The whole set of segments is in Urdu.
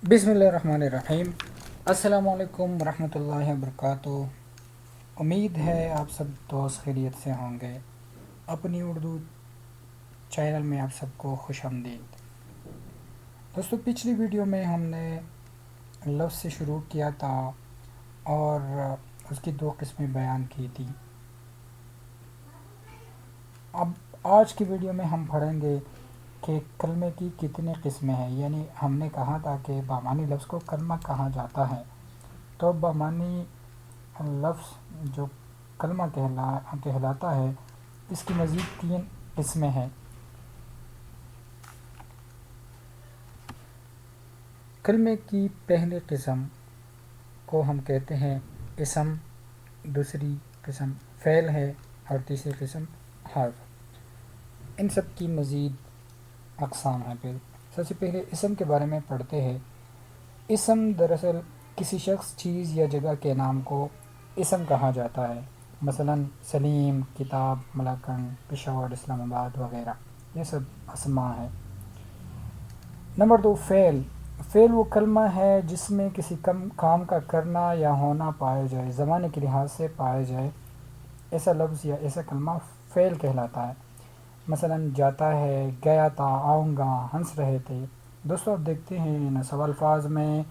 بسم اللہ الرحمن الرحیم۔ السلام علیکم ورحمۃ اللہ وبرکاتہ۔ امید ہے آپ سب دوست خیریت سے ہوں گے۔ اپنی اردو چینل میں آپ سب کو خوش آمدید۔ دوستو، پچھلی ویڈیو میں ہم نے لفظ سے شروع کیا تھا اور اس کی 2 قسمیں بیان کی تھی۔ اب آج کی ویڈیو میں ہم پڑھیں گے کہ کلمے کی کتنی قسمیں ہیں، یعنی ہم نے کہا تھا کہ بامانی لفظ کو کلمہ کہا جاتا ہے، تو بامانی لفظ جو کلمہ کہلاتا ہے، اس کی مزید 3 قسمیں ہیں۔ کلمے کی پہلی قسم کو ہم کہتے ہیں اسم، دوسری قسم فعل ہے اور تیسری قسم حرف۔ ان سب کی مزید اقسام ہیں۔ پھر سب سے پہلے اسم کے بارے میں پڑھتے ہیں۔ اسم دراصل کسی شخص، چیز یا جگہ کے نام کو اسم کہا جاتا ہے، مثلا سلیم، کتاب، ملاکنڈ، پشاور، اسلام آباد وغیرہ، یہ سب اسماء ہیں۔ نمبر 2، فعل۔ فعل وہ کلمہ ہے جس میں کسی کام کا کرنا یا ہونا پایا جائے، زمانے کے لحاظ سے پایا جائے، ایسا لفظ یا ایسا کلمہ فعل کہلاتا ہے۔ مثلا جاتا ہے، گیا تھا، آؤں گا، ہنس رہے تھے۔ دوستو، آپ دیکھتے ہیں ان سب الفاظ میں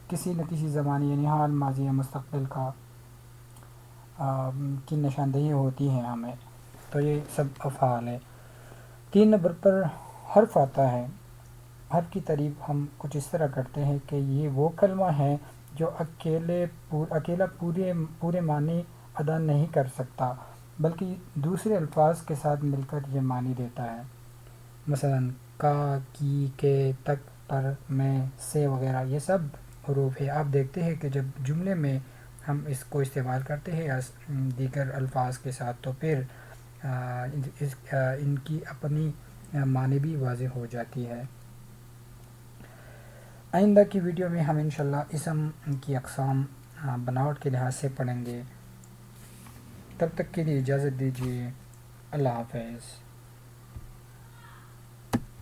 کسی نہ کسی زمانے یعنی حال، ماضی یا مستقبل کی نشاندہی ہوتی ہے ہمیں، تو یہ سب افعال ہے۔ 3 نمبر پر حرف آتا ہے۔ حرف کی تعریف ہم کچھ اس طرح کرتے ہیں کہ یہ وہ کلمہ ہے جو اکیلا پورے معنی ادا نہیں کر سکتا، بلکہ دوسرے الفاظ کے ساتھ مل کر یہ معنی دیتا ہے۔ مثلا کا، کی، کے، تک، پر، میں، سے وغیرہ، یہ سب حروف ہے۔ آپ دیکھتے ہیں کہ جب جملے میں ہم اس کو استعمال کرتے ہیں دیگر الفاظ کے ساتھ، تو پھر ان کی اپنی معنی بھی واضح ہو جاتی ہے۔ آئندہ کی ویڈیو میں ہم انشاءاللہ اسم کی اقسام بناوٹ کے لحاظ سے پڑھیں گے۔ تب تک کے لیے اجازت دیجیے۔ اللہ حافظ۔